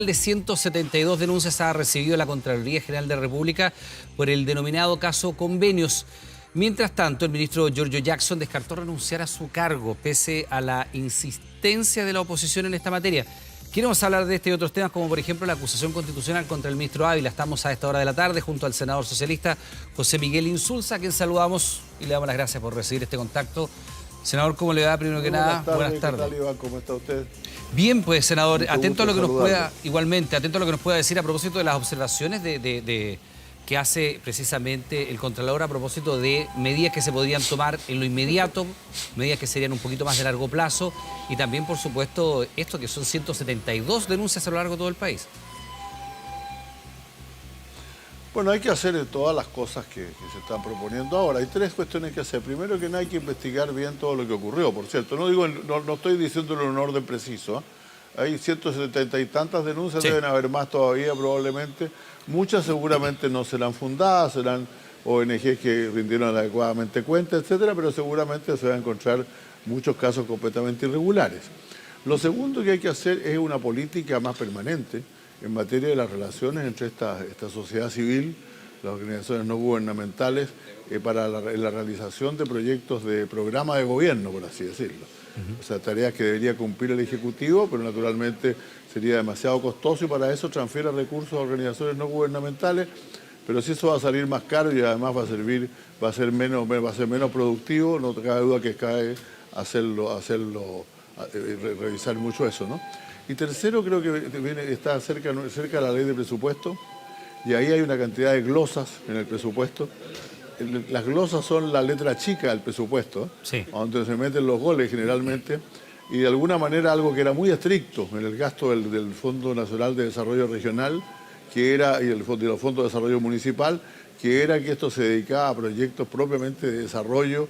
De 172 denuncias ha recibido la Contraloría General de la República por el denominado caso Convenios. Mientras tanto, el ministro Giorgio Jackson descartó renunciar a su cargo, pese a la insistencia de la oposición en esta materia. Queremos hablar de este y otros temas, como por ejemplo la acusación constitucional contra el ministro Ávila. Estamos a esta hora de la tarde junto al senador socialista José Miguel Insulza, a quien saludamos y le damos las gracias por recibir este contacto. Senador, ¿cómo le va? Primero que nada, buenas tardes. ¿Qué tal, Iván? ¿Cómo está usted? Bien, pues, senador, atento a lo que nos pueda, igualmente, atento a lo que nos pueda decir a propósito de las observaciones que hace precisamente el Contralor a propósito de medidas que se podrían tomar en lo inmediato, medidas que serían un poquito más de largo plazo y también, por supuesto, esto que son 172 denuncias a lo largo de todo el país. Bueno, hay que hacer todas las cosas que se están proponiendo ahora. Hay tres cuestiones que hacer. Primero, que no hay que investigar bien todo lo que ocurrió, por cierto. No estoy diciéndolo en un orden preciso, ¿eh? Hay 170 y tantas denuncias, sí. Deben haber más todavía probablemente. Muchas seguramente no serán fundadas, serán ONGs que rindieron adecuadamente cuenta, etcétera, pero seguramente se van a encontrar muchos casos completamente irregulares. Lo segundo que hay que hacer es una política más permanente en materia de las relaciones entre esta sociedad civil, las organizaciones no gubernamentales, para la realización de proyectos de programa de gobierno, por así decirlo. O sea, tareas que debería cumplir el Ejecutivo, pero naturalmente sería demasiado costoso y para eso transfiere recursos a organizaciones no gubernamentales, pero si eso va a salir más caro y además va a ser menos productivo, no cabe duda que cae revisar mucho eso, ¿no? Y tercero, creo que está cerca de la ley de presupuesto y ahí hay una cantidad de glosas en el presupuesto. Las glosas son la letra chica del presupuesto, sí, donde se meten los goles generalmente, y de alguna manera algo que era muy estricto en el gasto del Fondo Nacional de Desarrollo Regional, y de los Fondos de Desarrollo Municipal, que era que esto se dedicaba a proyectos propiamente de desarrollo,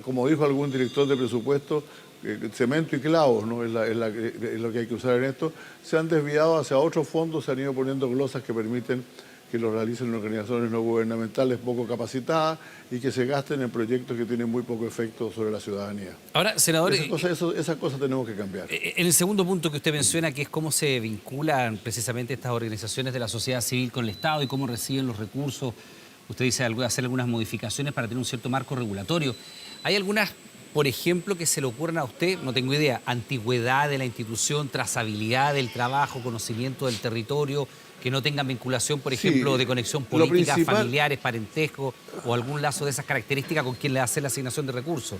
como dijo algún director de presupuesto, cemento y clavos, ¿no? Es lo que hay que usar en esto. Se han desviado hacia otros fondos, se han ido poniendo glosas que permiten que lo realicen organizaciones no gubernamentales poco capacitadas y que se gasten en proyectos que tienen muy poco efecto sobre la ciudadanía. Ahora, senador, esas cosas tenemos que cambiar. En el segundo punto que usted menciona, que es cómo se vinculan precisamente estas organizaciones de la sociedad civil con el Estado y cómo reciben los recursos, usted dice hacer algunas modificaciones para tener un cierto marco regulatorio. ¿Hay algunas, por ejemplo, que se le ocurran a usted? No tengo idea. Antigüedad de la institución, trazabilidad del trabajo, conocimiento del territorio, que no tengan vinculación, por ejemplo, sí, de conexión política, familiares, parentesco o algún lazo de esas características con quien le hace la asignación de recursos.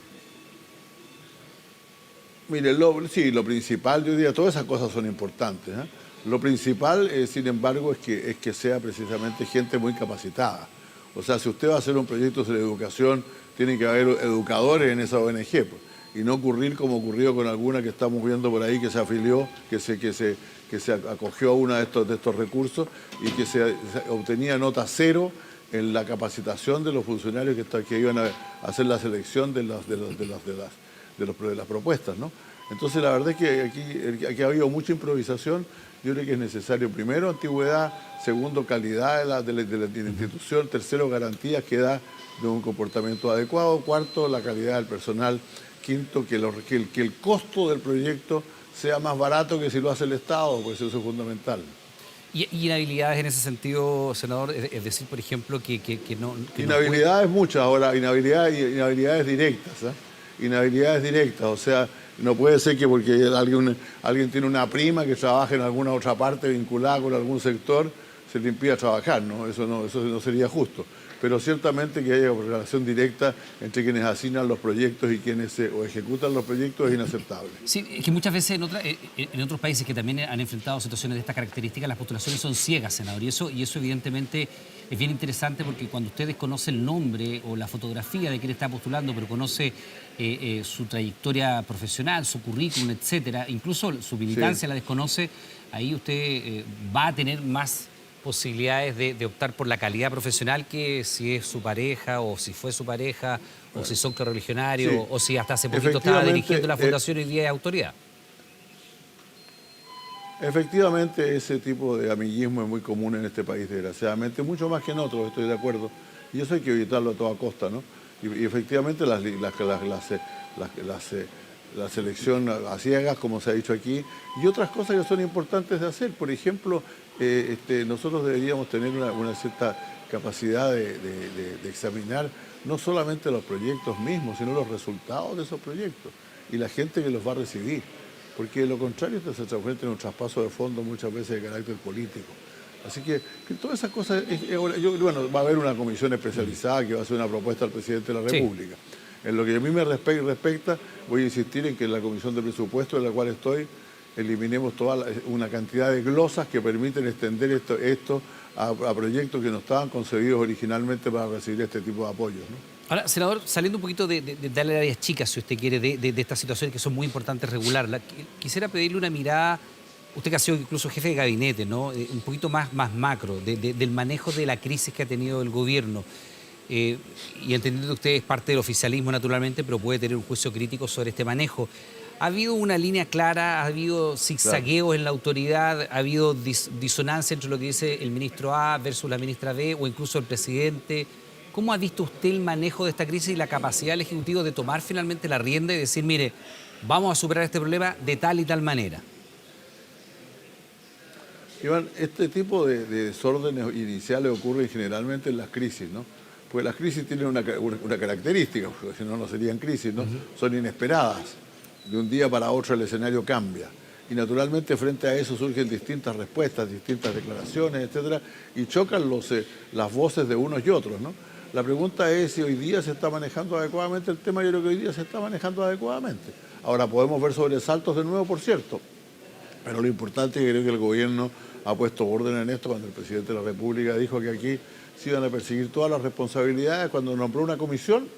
Mire, lo principal, yo diría, todas esas cosas son importantes, ¿eh? Lo principal, sin embargo, es que sea precisamente gente muy capacitada. O sea, si usted va a hacer un proyecto sobre educación, tiene que haber educadores en esa ONG, pues, y no ocurrir como ocurrió con alguna que estamos viendo por ahí, que se afilió, que se acogió a uno de estos recursos y que se obtenía nota 0 en la capacitación de los funcionarios que iban a hacer la selección de las propuestas, ¿no? Entonces, la verdad es que aquí ha habido mucha improvisación. Yo creo que es necesario, primero, antigüedad; segundo, calidad de la institución; tercero, garantías que da de un comportamiento adecuado; cuarto, la calidad del personal; quinto, que el costo del proyecto sea más barato que si lo hace el Estado, pues eso es fundamental. ¿Y inhabilidades en ese sentido, senador? Es decir, por ejemplo, que no... Inhabilidades muchas, ahora, inhabilidades directas, ¿eh? Inhabilidades directas, o sea, no puede ser que porque alguien tiene una prima que trabaja en alguna otra parte vinculada con algún sector, se le impida trabajar, ¿no? Eso no sería justo. Pero ciertamente que haya relación directa entre quienes asignan los proyectos y quienes ejecutan los proyectos es inaceptable. Sí, es que muchas veces en otros países que también han enfrentado situaciones de estas características, las postulaciones son ciegas, senador, y eso evidentemente es bien interesante, porque cuando usted desconoce el nombre o la fotografía de quien está postulando, pero conoce su trayectoria profesional, su currículum, etcétera, incluso su militancia, sí, la desconoce, ahí usted va a tener más posibilidades de optar por la calidad profesional que si es su pareja o si fue su pareja o si son correligionarios, sí, o si hasta hace poquito estaba dirigiendo la fundación y hoy día es autoridad. Efectivamente, ese tipo de amiguismo es muy común en este país, desgraciadamente, mucho más que en otros, estoy de acuerdo, y eso hay que evitarlo a toda costa, ¿no? Y efectivamente la selección a ciegas, como se ha dicho aquí, y otras cosas que son importantes de hacer. Por ejemplo, nosotros deberíamos tener una cierta capacidad de examinar no solamente los proyectos mismos, sino los resultados de esos proyectos y la gente que los va a recibir. Porque de lo contrario esto se transforma en un traspaso de fondo muchas veces de carácter político. Así que todas esas cosas, bueno, va a haber una comisión especializada que va a hacer una propuesta al presidente de la República. Sí. En lo que a mí me respecta, voy a insistir en que en la comisión de presupuesto en la cual estoy, eliminemos una cantidad de glosas que permiten extender esto a proyectos que no estaban concebidos originalmente para recibir este tipo de apoyos, ¿no? Ahora, senador, saliendo un poquito de darle áreas chicas, si usted quiere, de estas situaciones que son muy importantes regularlas, quisiera pedirle una mirada, usted que ha sido incluso jefe de gabinete, ¿no? Un poquito más macro, del manejo de la crisis que ha tenido el gobierno. Y entendiendo que usted es parte del oficialismo, naturalmente, pero puede tener un juicio crítico sobre este manejo. ¿Ha habido una línea clara? ¿Ha habido zigzagueos en la autoridad? ¿Ha habido disonancia entre lo que dice el ministro A versus la ministra B o incluso el presidente? ¿Cómo ha visto usted el manejo de esta crisis y la capacidad del Ejecutivo de tomar finalmente la rienda y decir, mire, vamos a superar este problema de tal y tal manera? Iván, este tipo de desórdenes iniciales ocurren generalmente en las crisis, ¿no? Porque las crisis tienen una característica, porque si no, no serían crisis, ¿no? Son inesperadas. De un día para otro el escenario cambia. Y naturalmente frente a eso surgen distintas respuestas, distintas declaraciones, etcétera, y chocan las voces de unos y otros, ¿no? La pregunta es si hoy día se está manejando adecuadamente el tema. Yo creo que hoy día se está manejando adecuadamente. Ahora podemos ver sobresaltos de nuevo, por cierto, pero lo importante es que creo que el gobierno ha puesto orden en esto cuando el presidente de la República dijo que aquí se iban a perseguir todas las responsabilidades, cuando nombró una comisión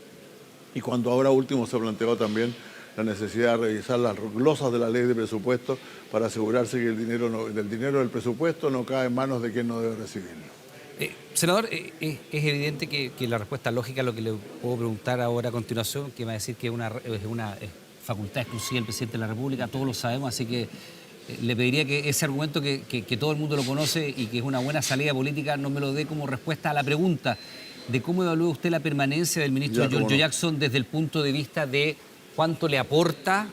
y cuando ahora último se planteó también la necesidad de revisar las glosas de la ley de presupuesto para asegurarse que el dinero del presupuesto no cae en manos de quien no debe recibirlo. Senador, es evidente que la respuesta lógica a lo que le puedo preguntar ahora a continuación, que me va a decir que es una facultad exclusiva del presidente de la República, todos lo sabemos, así que le pediría que ese argumento que todo el mundo lo conoce y que es una buena salida política no me lo dé como respuesta a la pregunta de cómo evalúa usted la permanencia del ministro Giorgio Jackson desde el punto de vista de cuánto le aporta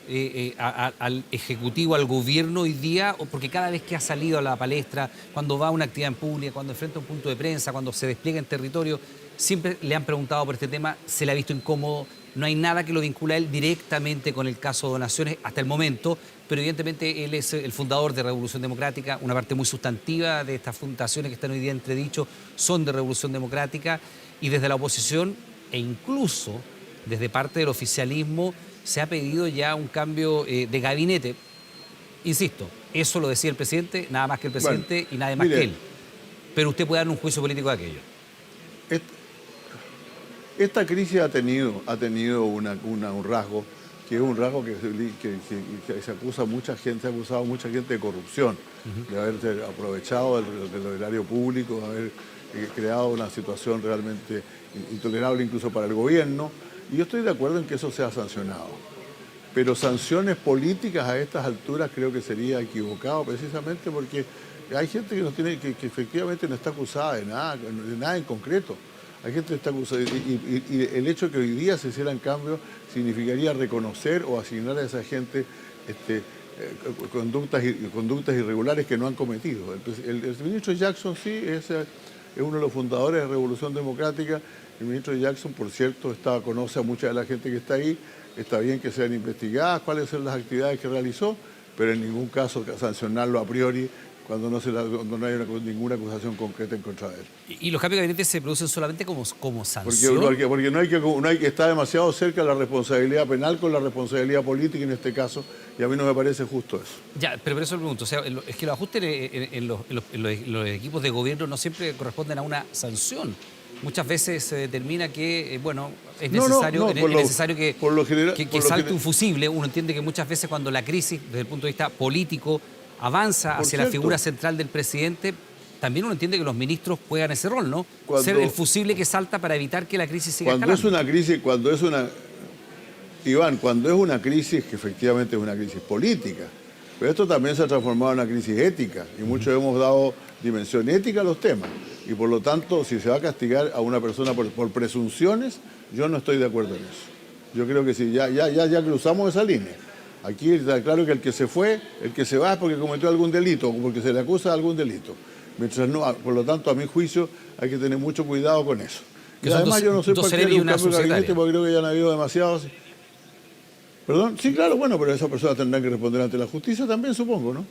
al Ejecutivo, al gobierno hoy día, porque cada vez que ha salido a la palestra, cuando va a una actividad en pública, cuando enfrenta un punto de prensa, cuando se despliega en territorio, siempre le han preguntado por este tema, se le ha visto incómodo, no hay nada que lo vincula a él directamente con el caso de donaciones hasta el momento, pero evidentemente él es el fundador de Revolución Democrática, una parte muy sustantiva de estas fundaciones que están hoy día entredicho son de Revolución Democrática, y desde la oposición e incluso desde parte del oficialismo se ha pedido ya un cambio de gabinete. Insisto, eso lo decía el presidente, nada más que el presidente y nadie más que él. Pero usted puede dar un juicio político de aquello. Esta crisis ha tenido un rasgo, que es un rasgo que se acusa a mucha gente, se ha acusado a mucha gente de corrupción, de haberse aprovechado del erario público, de haber creado una situación realmente intolerable incluso para el gobierno. Y yo estoy de acuerdo en que eso sea sancionado. Pero sanciones políticas a estas alturas creo que sería equivocado, precisamente porque hay gente que efectivamente no está acusada de nada en concreto. Hay gente que está acusada y el hecho de que hoy día se hicieran cambios significaría reconocer o asignar a esa gente conductas irregulares que no han cometido. El ministro Jackson sí es uno de los fundadores de Revolución Democrática. El ministro Jackson, por cierto, conoce a mucha de la gente que está ahí. Está bien que sean investigadas cuáles son las actividades que realizó, pero en ningún caso sancionarlo a priori cuando no hay ninguna acusación concreta en contra de él. ¿Y los cambios de gabinete se producen solamente como sanción? Porque no hay que estar demasiado cerca de la responsabilidad penal con la responsabilidad política en este caso, y a mí no me parece justo eso. Ya, pero por eso le pregunto, o sea, es que los ajustes en los equipos de gobierno no siempre corresponden a una sanción. Muchas veces se determina que, bueno, es necesario que salte un fusible. Uno entiende que muchas veces cuando la crisis, desde el punto de vista político, avanza hacia la figura central del presidente, también uno entiende que los ministros juegan ese rol, ¿no? Ser el fusible que salta para evitar que la crisis siga escalando. Cuando es una crisis que efectivamente es una crisis política, pero esto también se ha transformado en una crisis ética y muchos hemos dado dimensión ética a los temas. Y por lo tanto, si se va a castigar a una persona por presunciones, yo no estoy de acuerdo en eso. Yo creo que sí, ya cruzamos esa línea. Aquí está claro que el que se fue, el que se va es porque cometió algún delito, o porque se le acusa de algún delito. Mientras no, por lo tanto, a mi juicio, hay que tener mucho cuidado con eso. Que Y son además dos, yo no soy dos partidario serenos y de un una cambio de gabinete subsecretaria. porque creo que ya han habido demasiados. ¿Perdón? Sí, claro, bueno, pero esas personas tendrán que responder ante la justicia también, supongo, ¿no?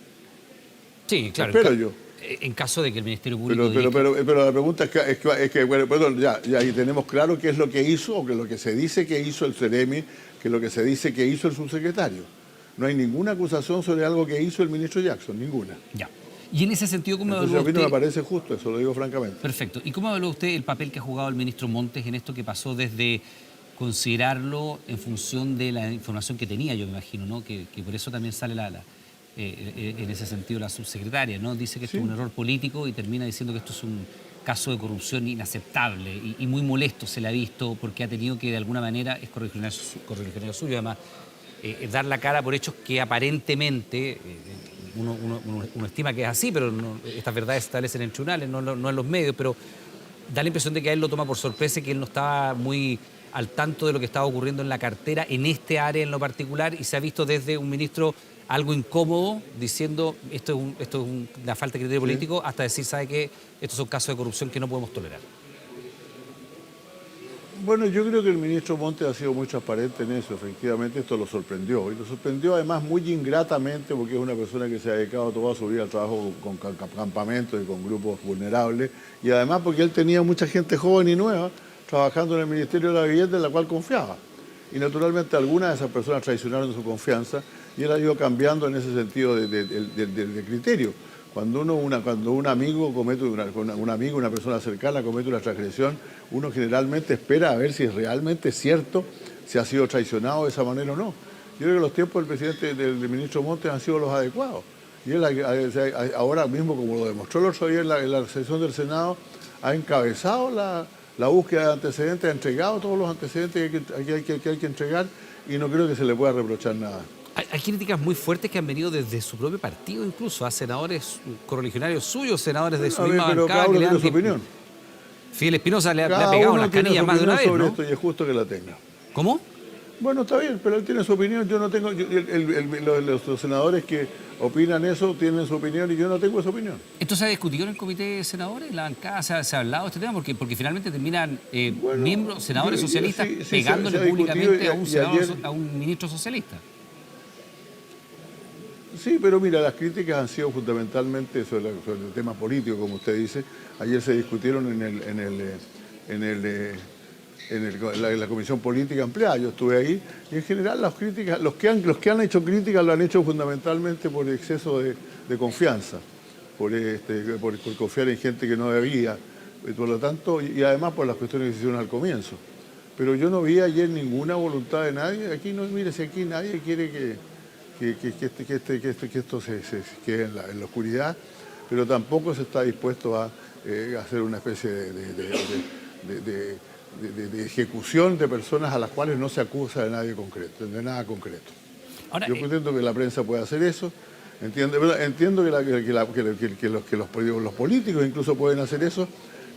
Sí, claro. Espero yo. En caso de que el Ministerio Público Pero la pregunta es que bueno, perdón, ya ahí tenemos claro qué es lo que hizo, o que lo que se dice que hizo el Ceremi, que lo que se dice que hizo el subsecretario. No hay ninguna acusación sobre algo que hizo el ministro Jackson, ninguna. Ya. Y en ese sentido, ¿cómo Entonces evalúa a mí no me usted? parece justo, eso lo digo francamente. Perfecto. ¿Y cómo evalúa usted el papel que ha jugado el ministro Montes en esto que pasó desde considerarlo en función de la información que tenía, yo me imagino, ¿no? Que por eso también sale en ese sentido la subsecretaria, ¿no? Dice que esto es un error político y termina diciendo que esto es un caso de corrupción inaceptable y muy molesto se le ha visto porque ha tenido que de alguna manera, es correligionario suyo además, dar la cara por hechos que aparentemente uno estima que es así, pero estas verdades se establecen en tribunales, no en los medios, pero da la impresión de que a él lo toma por sorpresa y que él no estaba muy al tanto de lo que estaba ocurriendo en la cartera, en este área en lo particular, y se ha visto desde un ministro algo incómodo, diciendo esto es una falta de criterio político, hasta decir, ¿sabe qué? Estos son casos de corrupción que no podemos tolerar. Bueno, yo creo que el ministro Montes ha sido muy transparente en eso, efectivamente esto lo sorprendió. Y lo sorprendió además muy ingratamente porque es una persona que se ha dedicado toda su vida al trabajo con campamentos y con grupos vulnerables. Y además porque él tenía mucha gente joven y nueva trabajando en el Ministerio de la Vivienda en la cual confiaba. Y naturalmente algunas de esas personas traicionaron su confianza y él ha ido cambiando en ese sentido de criterio. Cuando un amigo comete una persona cercana comete una transgresión, uno generalmente espera a ver si es realmente cierto, si ha sido traicionado de esa manera o no. Yo creo que los tiempos del ministro Montes han sido los adecuados. Y él ahora mismo, como lo demostró el otro día en la sesión del Senado, ha encabezado la búsqueda de antecedentes, ha entregado todos los antecedentes que hay que entregar y no creo que se le pueda reprochar nada. Hay críticas muy fuertes que han venido desde su propio partido, incluso a senadores correligionarios suyos, senadores de su misma pero bancada. cada uno Que le tiene han su opinión. Fidel Espinosa le ha Cada pegado en uno las tiene canillas su más de una opinión vez, sobre ¿no? esto y es justo que la tenga. ¿Cómo? Bueno, está bien, pero él tiene su opinión. Yo no tengo. Los senadores que opinan eso tienen su opinión y yo no tengo esa opinión. ¿Esto se ha discutido en el comité de senadores, en la bancada? ¿Se ha hablado de este tema? Porque finalmente terminan Bueno, miembros, senadores sí, socialistas, sí, pegándole se ha públicamente discutido a un ministro socialista. Sí, pero mira, las críticas han sido fundamentalmente sobre el tema político, como usted dice. Ayer se discutieron en la Comisión Política Ampliada, yo estuve ahí, y en general las críticas, los que han hecho críticas lo han hecho fundamentalmente por exceso de confianza, por confiar en gente que no debía, y por lo tanto, y además por las cuestiones que se hicieron al comienzo. Pero yo no vi ayer ninguna voluntad de nadie, aquí no, mire, si aquí nadie quiere que esto se quede en la oscuridad, pero tampoco se está dispuesto a hacer una especie de ejecución de personas a las cuales no se acusa de nada concreto. Ahora, Yo pretendo que la prensa pueda hacer eso, entiendo que los políticos incluso pueden hacer eso,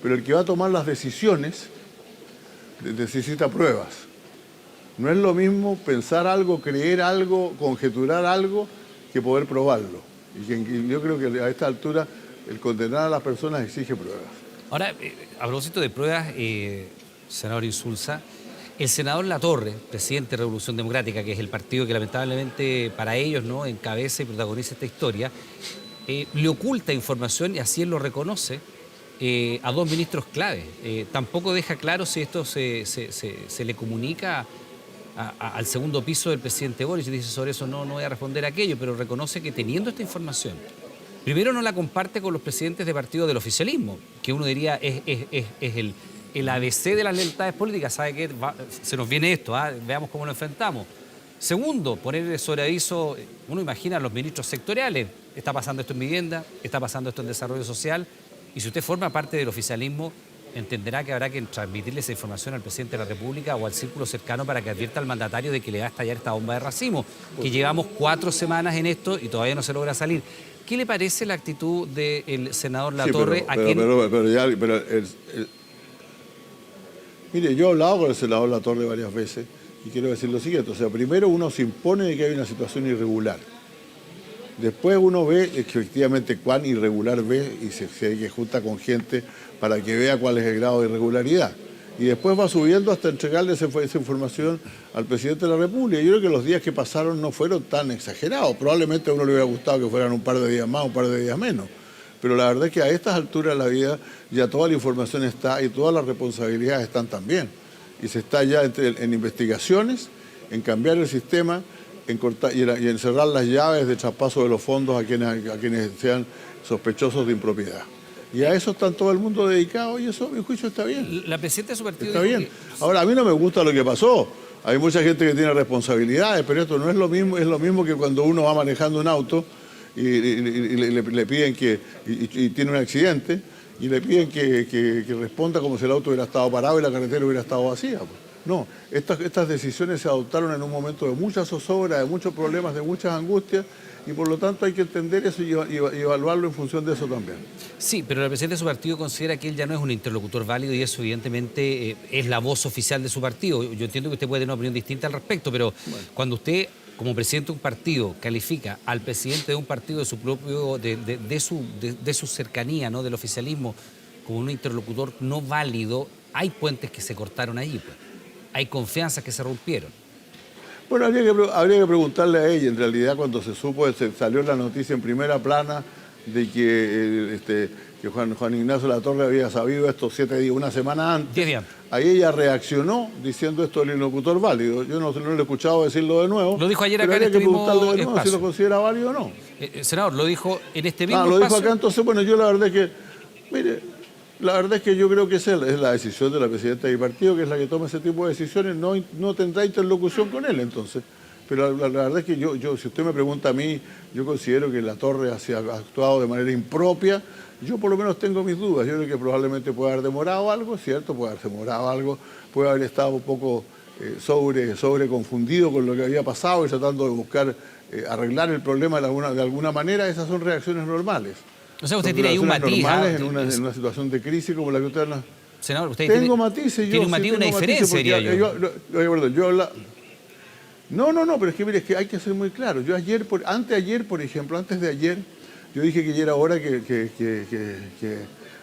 pero el que va a tomar las decisiones necesita pruebas. No es lo mismo pensar algo, creer algo, conjeturar algo, que poder probarlo. Y yo creo que a esta altura el condenar a las personas exige pruebas. ahora, a propósito de pruebas, senador Insulza, el senador Latorre, presidente de Revolución Democrática, que es el partido que lamentablemente para ellos, ¿no?, encabeza y protagoniza esta historia, le oculta información, y así él lo reconoce, a dos ministros clave. Tampoco deja claro si esto se le comunica al segundo piso del presidente Boric, y dice sobre eso no voy a responder a aquello, pero reconoce que teniendo esta información, primero no la comparte con los presidentes de partidos del oficialismo, que uno diría es el ABC de las lealtades políticas. ¿Sabe qué? Se nos viene esto, veamos cómo lo enfrentamos. Segundo, poner sobre aviso, uno imagina a los ministros sectoriales, está pasando esto en vivienda, está pasando esto en desarrollo social, y si usted forma parte del oficialismo, entenderá que habrá que transmitirle esa información al presidente de la República o al círculo cercano para que advierta al mandatario de que le va a estallar esta bomba de racimo, que llevamos 4 semanas en esto y todavía no se logra salir. ¿Qué le parece la actitud del senador Latorre? Mire, yo he hablado con el senador Latorre varias veces Y quiero decir lo siguiente, o sea, primero uno se impone de que hay una situación irregular. Después uno ve efectivamente cuán irregular ve y se junta con gente para que vea cuál es el grado de irregularidad. Y después va subiendo hasta entregarle esa información al presidente de la República. Yo creo que los días que pasaron no fueron tan exagerados. Probablemente a uno le hubiera gustado que fueran un par de días más, un par de días menos. Pero la verdad es que a estas alturas de la vida ya toda la información está y todas las responsabilidades están también. Y se está ya en investigaciones, en cambiar el sistema, en cortar y en cerrar las llaves de traspaso de los fondos a quienes sean sospechosos de impropiedad. Y a eso está todo el mundo dedicado y eso, a mi juicio, está bien. La presidenta de su partido está bien. Ahora, a mí no me gusta lo que pasó. Hay mucha gente que tiene responsabilidades, pero esto no es lo mismo, es lo mismo que cuando uno va manejando un auto y le piden y tiene un accidente y le piden que responda como si el auto hubiera estado parado y la carretera hubiera estado vacía. Pues. No, estas decisiones se adoptaron en un momento de mucha zozobra, de muchos problemas, de muchas angustias, y por lo tanto hay que entender eso y evaluarlo en función de eso también. Sí, pero la presidenta de su partido considera que él ya no es un interlocutor válido y eso evidentemente es la voz oficial de su partido. Yo entiendo que usted puede tener una opinión distinta al respecto, pero bueno, cuando usted, como presidente de un partido, califica al presidente de un partido de su propio, de su cercanía, ¿no?, del oficialismo, como un interlocutor no válido, hay puentes que se cortaron allí, pues. Hay confianzas que se rompieron. Bueno, habría que preguntarle a ella, en realidad, cuando se salió la noticia en primera plana de que Juan Ignacio Latorre había sabido esto 7 días, una semana antes. 10 días. Ahí ella reaccionó diciendo esto del interlocutor válido. Yo no lo he escuchado decirlo de nuevo. Lo dijo ayer acá pero en este mismo preguntarle de nuevo espacio. si lo considera válido o no. Senador, lo dijo en este mismo lo espacio. Dijo acá, entonces, bueno, yo la verdad es que, mire, la verdad es que yo creo que esa es la decisión de la presidenta de mi partido, que es la que toma ese tipo de decisiones, no tendrá interlocución con él, entonces. Pero la verdad es que si usted me pregunta a mí, yo considero que Latorre ha actuado de manera impropia. Yo por lo menos tengo mis dudas. Yo creo que probablemente puede haber demorado algo, ¿cierto? Puede haber demorado algo, puede haber estado un poco sobre confundido con lo que había pasado y tratando de buscar arreglar el problema de alguna manera. Esas son reacciones normales. O sea, usted tiene ahí un matiz. Normales en una situación de crisis como la que usted... Senador, usted tengo matices. Tiene un matiz, una diferencia, diría yo. No, pero es que mire, es que hay que ser muy claro. Yo anteayer, por ejemplo, antes de ayer, yo dije que ya era hora que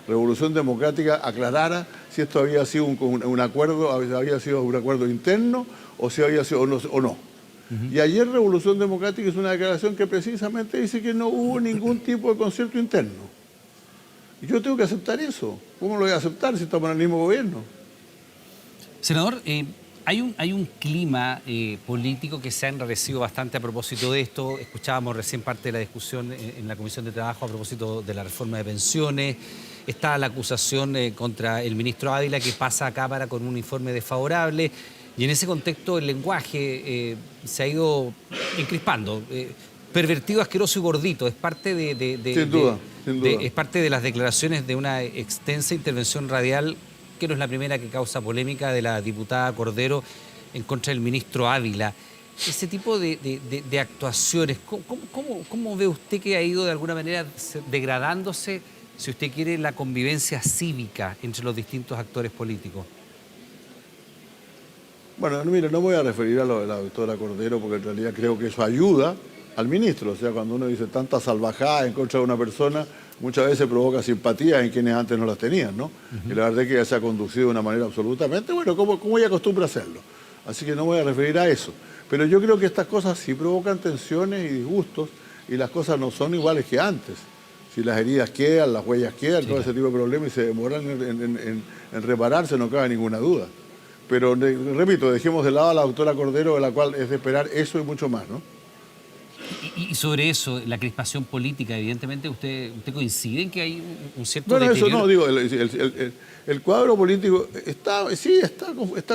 Revolución Democrática aclarara si esto había sido un acuerdo interno o si había sido o no. Y ayer Revolución Democrática hizo una declaración que precisamente dice que no hubo ningún tipo de concierto interno. Y yo tengo que aceptar eso. ¿Cómo lo voy a aceptar si estamos en el mismo gobierno? Senador, hay un clima político que se ha enrarecido bastante a propósito de esto. Escuchábamos recién parte de la discusión en la Comisión de Trabajo a propósito de la reforma de pensiones. Está la acusación contra el ministro Ávila, que pasa a Cámara con un informe desfavorable. Y en ese contexto el lenguaje se ha ido encrispando. Pervertido, asqueroso y gordito. Es parte sin duda. Es parte de las declaraciones de una extensa intervención radial, que no es la primera que causa polémica, de la diputada Cordero en contra del ministro Ávila. Ese tipo de actuaciones, ¿cómo ve usted que ha ido de alguna manera degradándose, si usted quiere, la convivencia cívica entre los distintos actores políticos? Bueno, mira, no voy a referir a lo de la doctora Cordero porque en realidad creo que eso ayuda al ministro. O sea, cuando uno dice tanta salvajada en contra de una persona, muchas veces provoca simpatía en quienes antes no las tenían, ¿no? Y la verdad es que ella se ha conducido de una manera absolutamente, bueno, como ella acostumbra hacerlo. Así que no voy a referir a eso. Pero yo creo que estas cosas sí provocan tensiones y disgustos y las cosas no son iguales que antes. Si las heridas quedan, las huellas quedan, sí, todo ese tipo de problemas y se demoran en repararse, no cabe ninguna duda. Pero, repito, dejemos de lado a la doctora Cordero, de la cual es de esperar eso y mucho más, ¿no? Y sobre eso, la crispación política, evidentemente, ¿usted coincide en que hay un cierto bueno, deterioro? Eso no, digo, el cuadro político está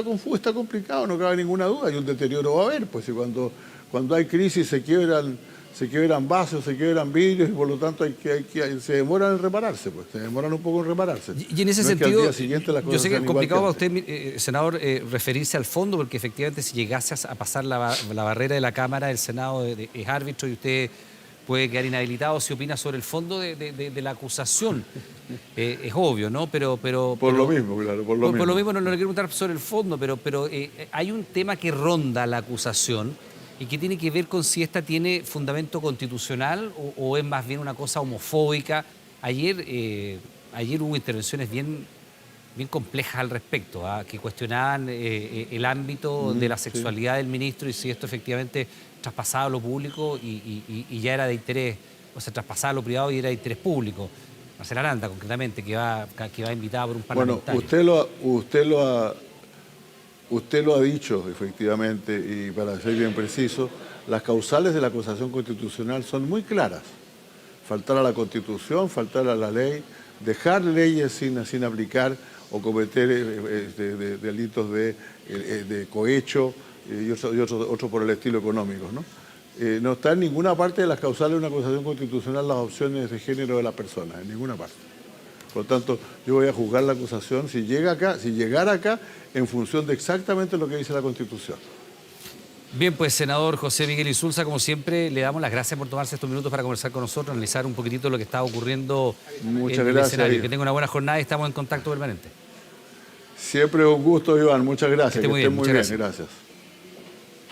confuso, está complicado, no cabe ninguna duda, hay un deterioro va a haber, pues, y cuando hay crisis se quiebran vasos, se quiebran vidrios y por lo tanto se demoran en repararse, pues, se demoran un poco en repararse. Y en ese no sentido, es que yo sé que es complicado para usted, senador, referirse al fondo, porque efectivamente si llegase a pasar la barrera de la Cámara, el Senado es árbitro y usted puede quedar inhabilitado. Si opina sobre el fondo de la acusación. es obvio, ¿no? Por lo mismo, claro, por lo mismo. Por lo mismo no le quiero preguntar sobre el fondo, pero hay un tema que ronda la acusación y que tiene que ver con si esta tiene fundamento constitucional o es más bien una cosa homofóbica. Ayer hubo intervenciones bien complejas al respecto, que cuestionaban el ámbito de la sexualidad del ministro y si esto efectivamente traspasaba lo público y ya era de interés, o sea, traspasaba lo privado y era de interés público. Marcela Aranda, concretamente, que va invitada por un parlamentario. Bueno, usted lo ha dicho, efectivamente, y para ser bien preciso, las causales de la acusación constitucional son muy claras. Faltar a la Constitución, faltar a la ley, dejar leyes sin aplicar o cometer delitos de cohecho y otro por el estilo económico, ¿no? No está en ninguna parte de las causales de una acusación constitucional las opciones de género de la persona, en ninguna parte. Por lo tanto, yo voy a juzgar la acusación si llegara acá, en función de exactamente lo que dice la Constitución. Bien, pues, senador José Miguel Insulza, como siempre, le damos las gracias por tomarse estos minutos para conversar con nosotros, analizar un poquitito lo que está ocurriendo en el escenario. Que tenga una buena jornada y estamos en contacto permanente. Siempre un gusto, Iván. Muchas gracias. Que esté muy bien, gracias.